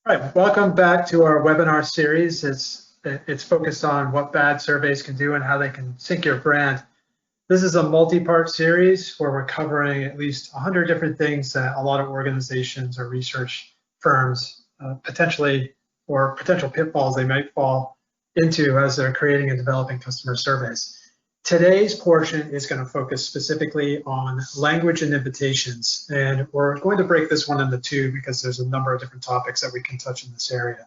All right, welcome back to our webinar series. It's focused on what bad surveys can do and how they can sink your brand. This is a multi-part series where we're covering at least 100 different things that a lot of organizations or research firms potential pitfalls they might fall into as they're creating and developing customer surveys. Today's portion is going to focus specifically on language and invitations, and we're going to break this one into two because there's a number of different topics that we can touch in this area.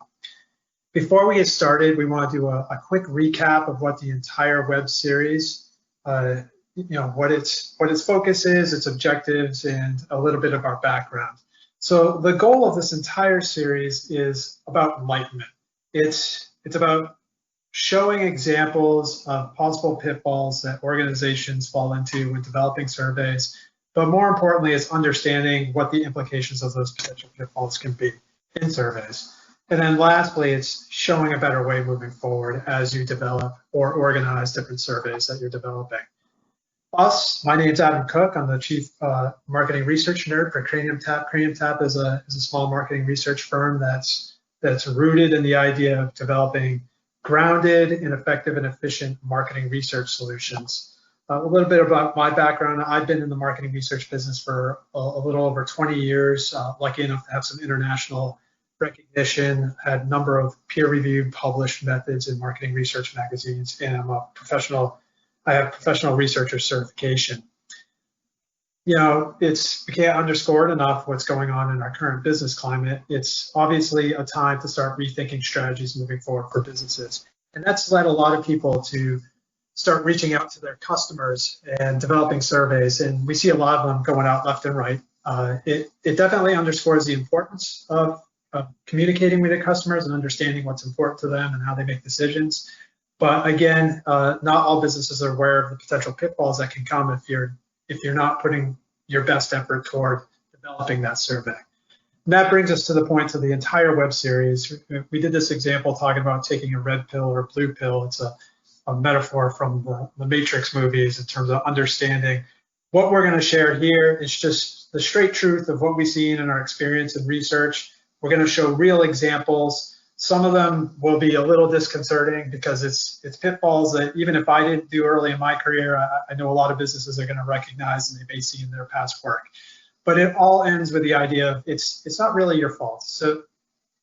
Before we get started, we want to do a quick recap of what the entire web series, what its focus is, its objectives, and a little bit of our background. So the goal of this entire series is about enlightenment. It's about showing examples of possible pitfalls that organizations fall into when developing surveys, but more importantly, it's understanding what the implications of those potential pitfalls can be in surveys. And then lastly, it's showing a better way moving forward as you develop or organize different surveys that you're developing. My name's Adam Cook. I'm the Chief Marketing Research Nerd for CraniumTap. CraniumTap is a small marketing research firm that's rooted in the idea of developing grounded and effective and efficient marketing research solutions. A little bit about my background. I've been in the marketing research business for a little over 20 years, lucky enough to have some international recognition, had a number of peer-reviewed published methods in marketing research magazines, and I have professional researcher certification. We can't underscore it enough what's going on in our current business climate. It's obviously a time to start rethinking strategies moving forward for businesses. And that's led a lot of people to start reaching out to their customers and developing surveys. And we see a lot of them going out left and right. It definitely underscores the importance of communicating with your customers and understanding what's important to them and how they make decisions. But again, not all businesses are aware of the potential pitfalls that can come if you're not putting your best effort toward developing that survey. And that brings us to the point of the entire web series. We did this example talking about taking a red pill or blue pill. It's a metaphor from the Matrix movies in terms of understanding what we're going to share here is just the straight truth of what we've seen in our experience and research. We're going to show real examples. Some of them will be a little disconcerting because it's pitfalls that even if I didn't do early in my career, I know a lot of businesses are going to recognize and they may see in their past work. But it all ends with the idea of it's not really your fault. So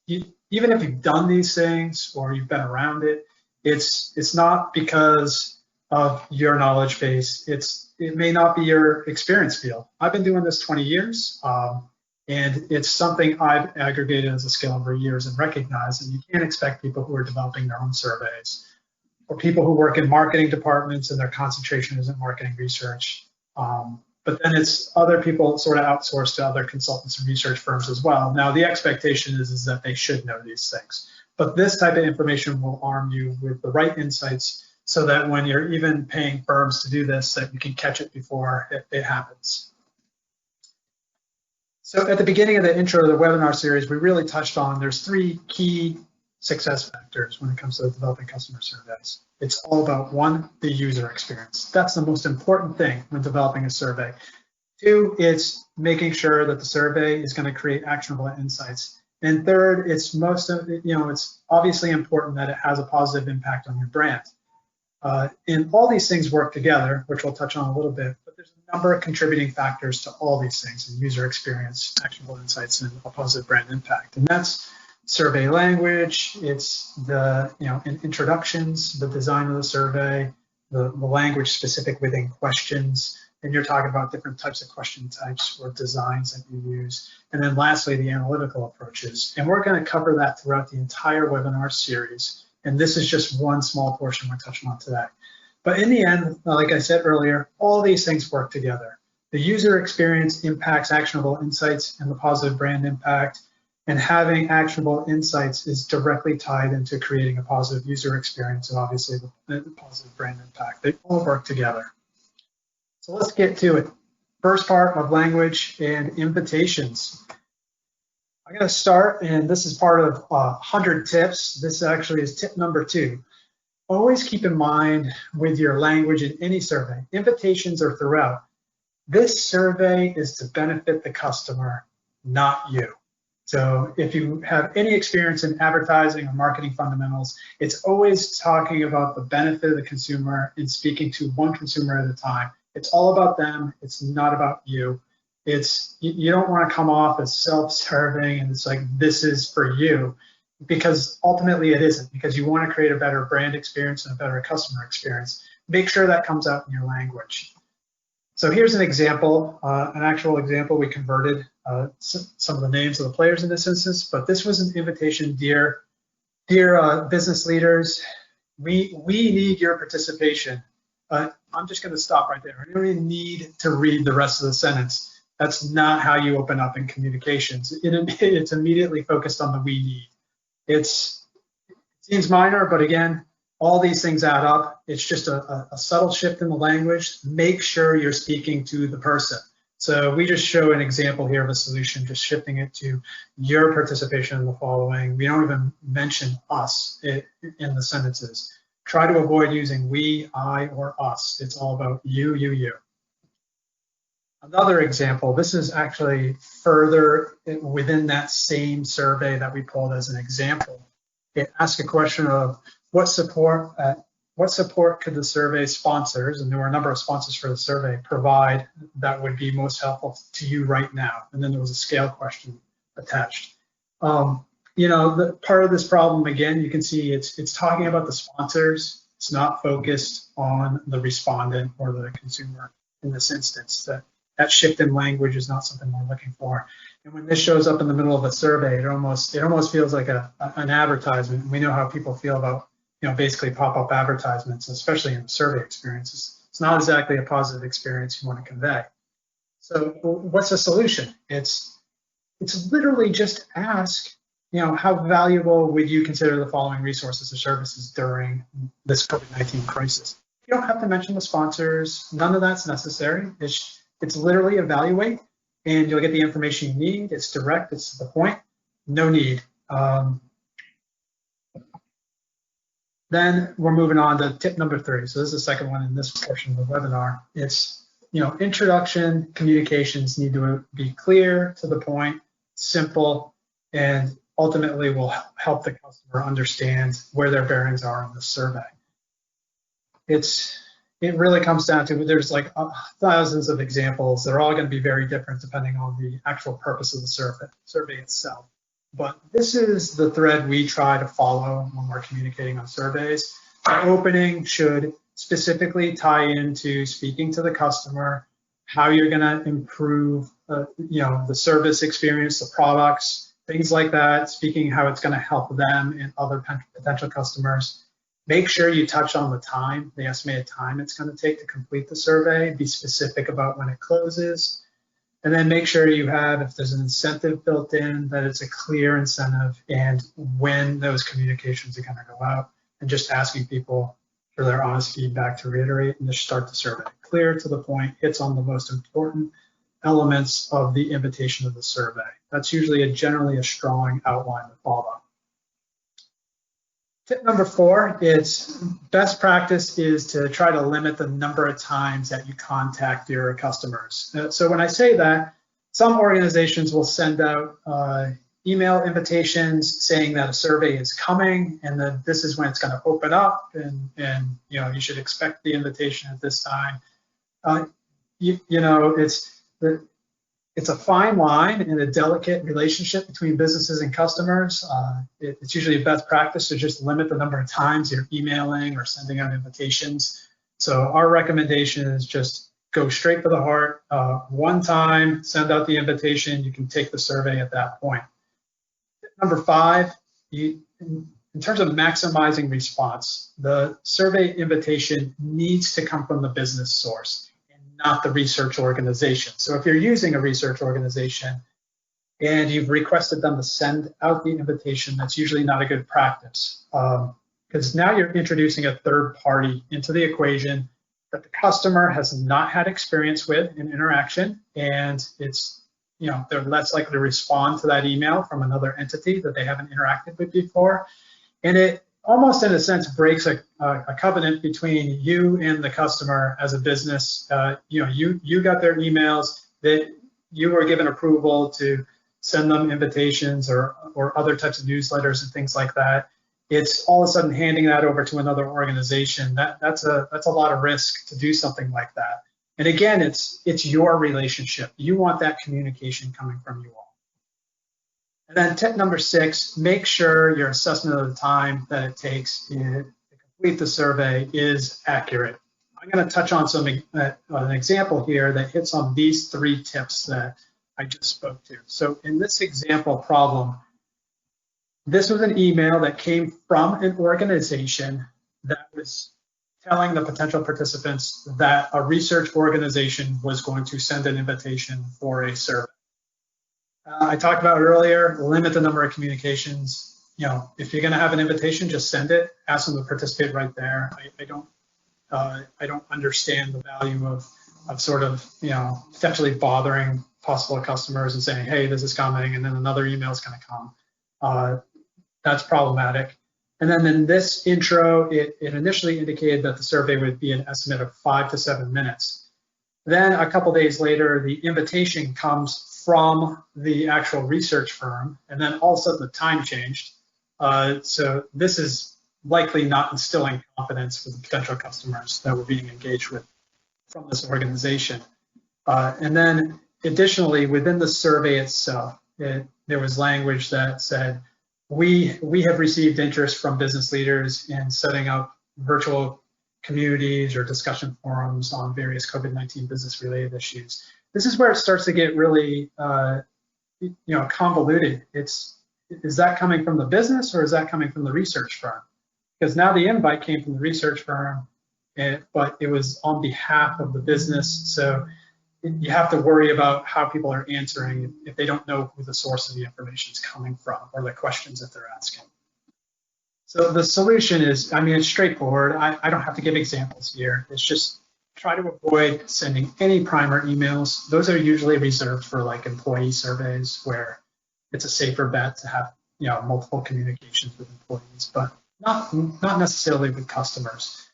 even if you've done these things or you've been around it, it's not because of your knowledge base. It may not be your experience field. I've been doing this 20 years. And it's something I've aggregated as a skill over years and recognized, and you can't expect people who are developing their own surveys or people who work in marketing departments and their concentration is in marketing research. But then it's other people sort of outsourced to other consultants and research firms as well. Now, the expectation is that they should know these things. But this type of information will arm you with the right insights so that when you're even paying firms to do this, that you can catch it before it happens. So at the beginning of the intro of the webinar series, we really touched on there's three key success factors when it comes to developing customer surveys. It's all about one, the user experience. That's the most important thing when developing a survey. Two, it's making sure that the survey is going to create actionable insights. And third, it's obviously important that it has a positive impact on your brand. And all these things work together, which we'll touch on a little bit, but there's a number of contributing factors to all these things: in user experience, actionable insights, and a positive brand impact. And that's survey language, it's the in introductions, the design of the survey, the language specific within questions, and you're talking about different types of question types or designs that you use. And then lastly, the analytical approaches. And we're going to cover that throughout the entire webinar series. And this is just one small portion we're touching on today. But in the end, like I said earlier, all these things work together. The user experience impacts actionable insights and the positive brand impact. And having actionable insights is directly tied into creating a positive user experience and obviously the positive brand impact. They all work together. So let's get to it. First part of language and invitations. I'm going to start, and this is part of 100 tips. This actually is tip number 2. Always keep in mind with your language in any survey, invitations are throughout. This survey is to benefit the customer, not you. So if you have any experience in advertising or marketing fundamentals, it's always talking about the benefit of the consumer and speaking to one consumer at a time. It's all about them. It's not about you. You don't want to come off as self-serving and it's like, this is for you, because ultimately it isn't, because you want to create a better brand experience and a better customer experience. Make sure that comes out in your language. So here's an example, an actual example. We converted some of the names of the players in this instance, but this was an invitation. Dear business leaders, we need your participation. I'm just going to stop right there. You don't even need to read the rest of the sentence. That's not how you open up in communications. It's immediately focused on the we need. It seems minor, but again, all these things add up. It's just a subtle shift in the language. Make sure you're speaking to the person. So we just show an example here of a solution, just shifting it to your participation in the following. We don't even mention us in the sentences. Try to avoid using we, I, or us. It's all about you, you, you. Another example, this is actually further within that same survey that we pulled as an example. It asks a question of what support could the survey sponsors, and there were a number of sponsors for the survey, provide that would be most helpful to you right now? And then there was a scale question attached. The part of this problem, again, you can see it's talking about the sponsors. It's not focused on the respondent or the consumer in this instance. That shift in language is not something we're looking for. And when this shows up in the middle of a survey, it almost feels like an advertisement. We know how people feel about, basically pop-up advertisements, especially in the survey experiences. It's not exactly a positive experience you want to convey. So what's the solution? It's literally just ask, how valuable would you consider the following resources or services during this COVID-19 crisis? You don't have to mention the sponsors. None of that's necessary. It's literally evaluate, and you'll get the information you need. It's direct, it's to the point, no need. Then we're moving on to tip number 3. So this is the second one in this portion of the webinar. It's, introduction communications need to be clear, to the point, simple, and ultimately will help the customer understand where their bearings are in the survey. It really comes down to, there's like thousands of examples. They're all going to be very different depending on the actual purpose of the survey itself. But this is the thread we try to follow when we're communicating on surveys. The opening should specifically tie into speaking to the customer, how you're going to improve, the service experience, the products, things like that, speaking how it's going to help them and other potential customers. Make sure you touch on the time, the estimated time it's going to take to complete the survey. Be specific about when it closes. And then make sure you have, if there's an incentive built in, that it's a clear incentive and when those communications are going to go out. And just asking people for their honest feedback to reiterate and just start the survey. Clear, to the point, hits on the most important elements of the invitation of the survey. That's usually generally a strong outline to follow. Tip number 4, it's best practice is to try to limit the number of times that you contact your customers. So when I say that, some organizations will send out email invitations saying that a survey is coming and that this is when it's going to open up and you should expect the invitation at this time. It's a fine line and a delicate relationship between businesses and customers. It's usually a best practice to just limit the number of times you're emailing or sending out invitations. So our recommendation is just go straight for the heart. One time, send out the invitation. You can take the survey at that point. Number 5, in terms of maximizing response, the survey invitation needs to come from the business source, not the research organization. So if you're using a research organization and you've requested them to send out the invitation, that's usually not a good practice, because now you're introducing a third party into the equation that the customer has not had experience with in interaction, and they're less likely to respond to that email from another entity that they haven't interacted with before. And it almost in a sense breaks a covenant between you and the customer as a business. You got their emails, that you were given approval to send them invitations or other types of newsletters and things like that, it's all of a sudden handing that over to another organization. That's a lot of risk to do something like that. And again, it's your relationship. You want that communication coming from you all. And then tip number 6, make sure your assessment of the time that it takes to complete the survey is accurate. I'm going to touch on an example here that hits on these 3 tips that I just spoke to. So in this example problem, this was an email that came from an organization that was telling the potential participants that a research organization was going to send an invitation for a survey. I talked about earlier, limit the number of communications. If you're going to have an invitation, just send it. Ask them to participate right there. I don't understand the value of sort of potentially bothering possible customers and saying, hey, this is coming, and then another email is going to come. That's problematic. And then in this intro, it initially indicated that the survey would be an estimate of 5 to 7 minutes. Then a couple days later, the invitation comes from the actual research firm, and then all of a sudden the time changed. So this is likely not instilling confidence with the potential customers that were being engaged with from this organization. And then additionally, within the survey itself, there was language that said, we have received interest from business leaders in setting up virtual communities or discussion forums on various COVID-19 business-related issues. This is where it starts to get really, convoluted. Is that coming from the business or is that coming from the research firm? Because now the invite came from the research firm, but it was on behalf of the business. So you have to worry about how people are answering if they don't know who the source of the information is coming from or the questions that they're asking. So the solution is, it's straightforward. I don't have to give examples here. It's just try to avoid sending any primer emails. Those are usually reserved for like employee surveys where it's a safer bet to have multiple communications with employees, but not necessarily with customers.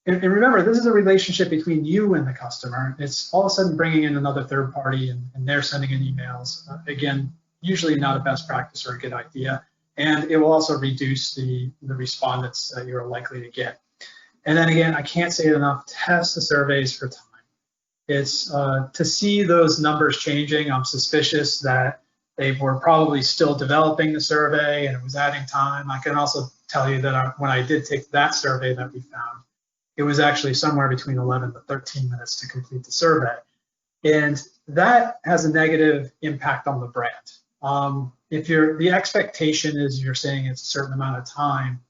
And remember, this is a relationship between you and the customer. It's all of a sudden bringing in another third party and they're sending in emails. Again, usually not a best practice or a good idea. And it will also reduce the respondents that you're likely to get. And then again, I can't say it enough, test the surveys for time. It's to see those numbers changing, I'm suspicious that they were probably still developing the survey and it was adding time. I can also tell you that when I did take that survey that we found, it was actually somewhere between 11 to 13 minutes to complete the survey. And that has a negative impact on the brand. If the expectation is you're saying it's a certain amount of time,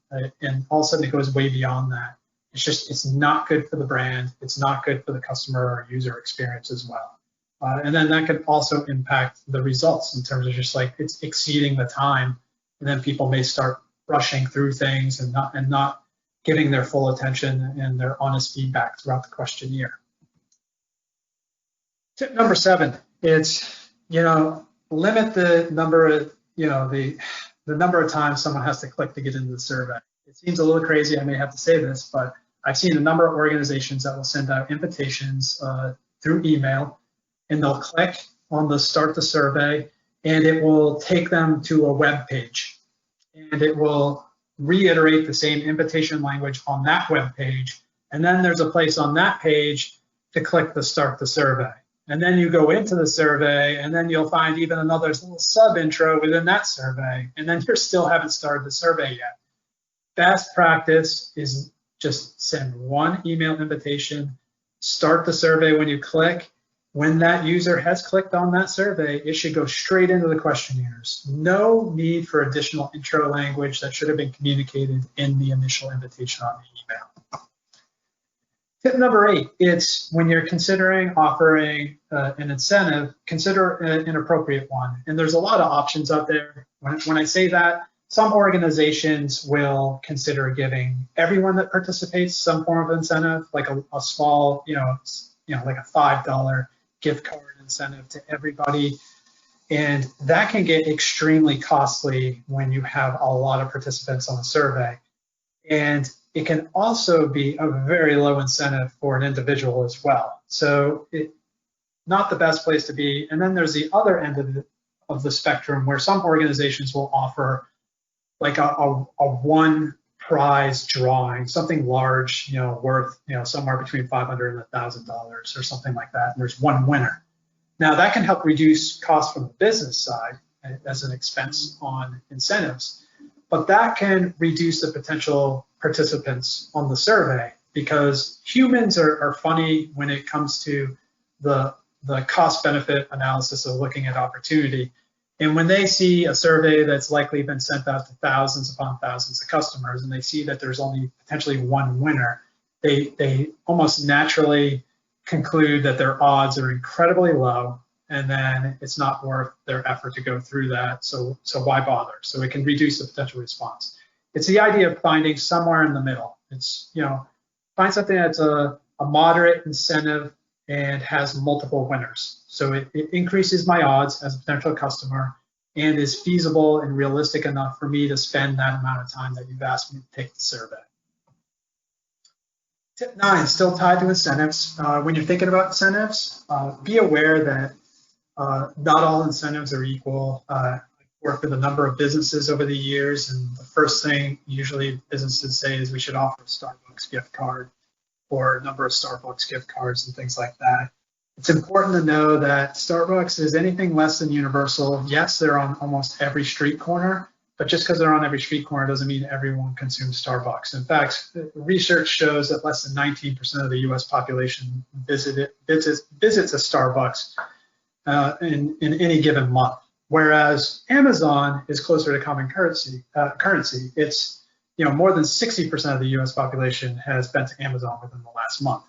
and all of a sudden it goes way beyond that, it's not good for the brand. It's not good for the customer or user experience as well. And then that could also impact the results in terms of just like it's exceeding the time, and then people may start rushing through things and not giving their full attention and their honest feedback throughout the questionnaire. Tip number 7, it's, limit the number of, the number of times someone has to click to get into the survey. It seems a little crazy, I may have to say this, but I've seen a number of organizations that will send out invitations through email, and they'll click on the start the survey, and it will take them to a web page, and it will reiterate the same invitation language on that web page, and then there's a place on that page to click the start the survey. And then you go into the survey, and then you'll find even another little sub-intro within that survey, and then you still haven't started the survey yet. Best practice is just send one email invitation, start the survey when you click. When that user has clicked on that survey, it should go straight into the questionnaires. No need for additional intro language that should have been communicated in the initial invitation on the email. Tip number 8, it's when you're considering offering an incentive, consider an appropriate one. And there's a lot of options out there. When I say that, some organizations will consider giving everyone that participates some form of incentive, like a small, like a $5 gift card incentive to everybody. And that can get extremely costly when you have a lot of participants on a survey. And it can also be a very low incentive for an individual as well. So not the best place to be. And then there's the other end of the spectrum where some organizations will offer like a one prize drawing, something large, worth, somewhere between $500 and $1,000 or something like that, and there's one winner. Now that can help reduce costs from the business side as an expense on incentives, but that can reduce the potential participants on the survey because humans are funny when it comes to the cost benefit analysis of looking at opportunity. And when they see a survey that's likely been sent out to thousands upon thousands of customers and they see that there's only potentially one winner, they almost naturally conclude that their odds are incredibly low, and then it's not worth their effort to go through that, so why bother? So it can reduce the potential response. It's the idea of finding somewhere in the middle. It's, find something that's a moderate incentive and has multiple winners. So it increases my odds as a potential customer and is feasible and realistic enough for me to spend that amount of time that you've asked me to take the survey. Tip 9, still tied to incentives. When you're thinking about incentives, be aware that not all incentives are equal. I've worked with a number of businesses over the years, and the first thing usually businesses say is we should offer a Starbucks gift card or a number of Starbucks gift cards and things like that. It's important to know that Starbucks is anything less than universal. Yes, they're on almost every street corner, but just because they're on every street corner doesn't mean everyone consumes Starbucks. In fact, research shows that less than 19% of the US population visits a Starbucks in any given month, whereas Amazon is closer to common currency. It's more than 60% of the US population has been to Amazon within the last month.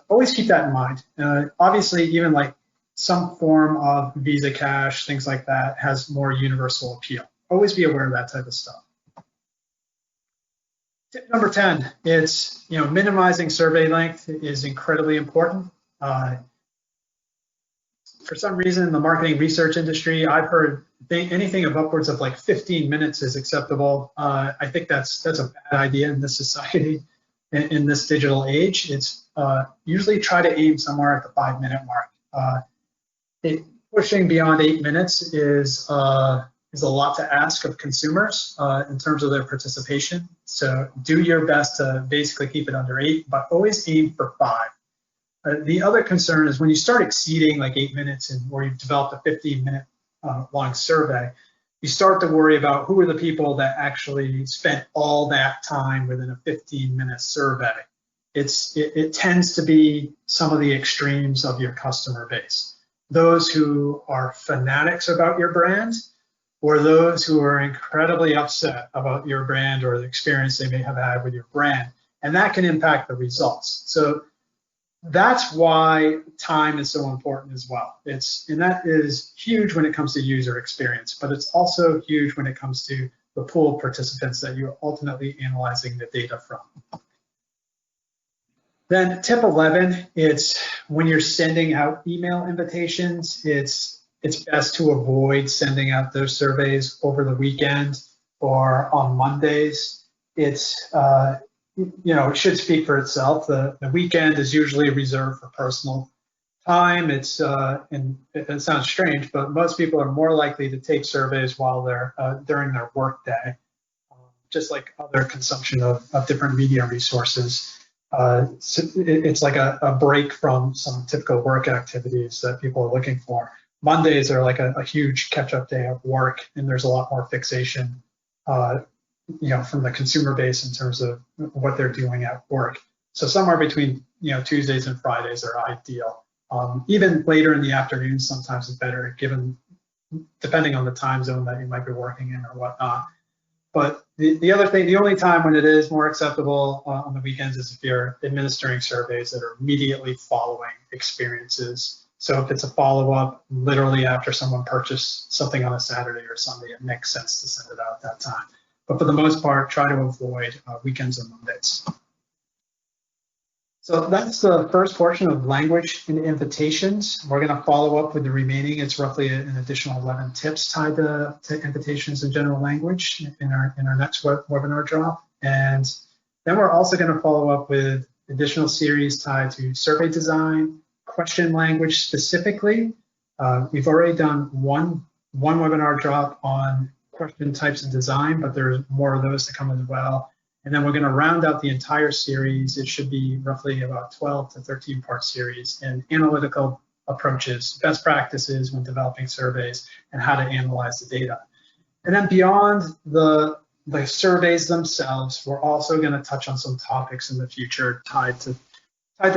Always keep that in mind. Obviously, even like some form of Visa Cash, things like that, has more universal appeal. Always be aware of that type of stuff. Tip number 10, it's, minimizing survey length is incredibly important. For some reason, in the marketing research industry, I've heard anything of upwards of like 15 minutes is acceptable. I think that's a bad idea in this society, in this digital age. It's usually try to aim somewhere at the 5-minute mark. Pushing beyond 8 minutes is a lot to ask of consumers in terms of their participation. So do your best to basically keep it under 8, but always aim for 5. The other concern is when you start exceeding like 8 minutes or you've developed a 15-minute long survey, you start to worry about who are the people that actually spent all that time within a 15-minute survey. It tends to be some of the extremes of your customer base. Those who are fanatics about your brand, or those who are incredibly upset about your brand or the experience they may have had with your brand. And that can impact the results. So that's why time is so important as well. And that is huge when it comes to user experience, but it's also huge when it comes to the pool of participants that you're ultimately analyzing the data from. Then tip 11, it's when you're sending out email invitations, it's best to avoid sending out those surveys over the weekend or on Mondays. It should speak for itself. The weekend is usually reserved for personal time. And it sounds strange, but most people are more likely to take surveys while they're during their work day, just like other consumption of different media resources. So it's like a break from some typical work activities that people are looking for. Mondays are like a huge catch-up day of work, and there's a lot more fixation from the consumer base in terms of what they're doing at work. So somewhere between Tuesdays and Fridays are ideal. Even later in the afternoon sometimes is better, depending on the time zone that you might be working in or whatnot. But the other thing, the only time when it is more acceptable on the weekends is if you're administering surveys that are immediately following experiences. So if it's a follow-up literally after someone purchased something on a Saturday or Sunday, it makes sense to send it out at that time. But for the most part, try to avoid weekends and Mondays. So that's the first portion of language and invitations. We're going to follow up with the remaining. It's roughly an additional 11 tips tied to invitations and general language in our next webinar drop. And then we're also going to follow up with additional series tied to survey design, question language specifically. We've already done one one webinar drop on question types and design, but there's more of those to come as well. And then we're going to round out the entire series. It should be roughly about 12 to 13 part series in analytical approaches, best practices when developing surveys, and how to analyze the data. And then beyond the surveys themselves, we're also going to touch on some topics in the future tied to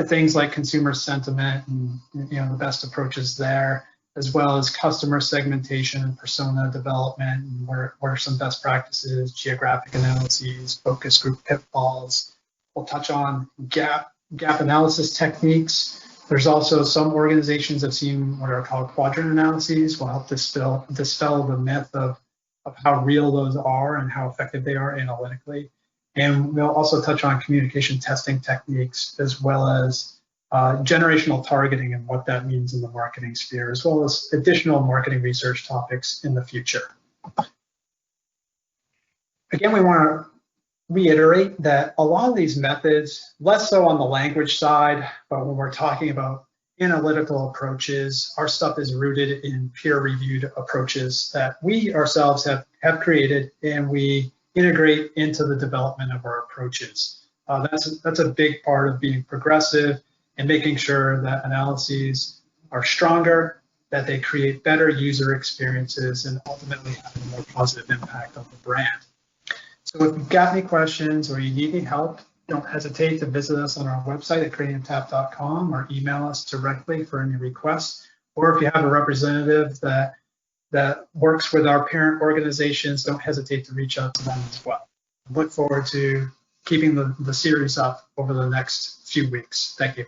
things like consumer sentiment and the best approaches there, as well as customer segmentation and persona development, and what are some best practices, geographic analyses, focus group pitfalls. We'll touch on gap analysis techniques. There's also some organizations that have seen what are called quadrant analyses. Will help dispel the myth of how real those are and how effective they are analytically. And we'll also touch on communication testing techniques, as well as generational targeting and what that means in the marketing sphere, as well as additional marketing research topics in the future. Again, we want to reiterate that a lot of these methods, less so on the language side, but when we're talking about analytical approaches, our stuff is rooted in peer-reviewed approaches that we ourselves have created, and we integrate into the development of our approaches. That's a big part of being progressive and making sure that analyses are stronger, that they create better user experiences, and ultimately have a more positive impact on the brand. So if you've got any questions or you need any help, don't hesitate to visit us on our website at CraniumTap.com or email us directly for any requests. Or if you have a representative that works with our parent organizations, don't hesitate to reach out to them as well. I look forward to keeping the series up over the next few weeks. Thank you.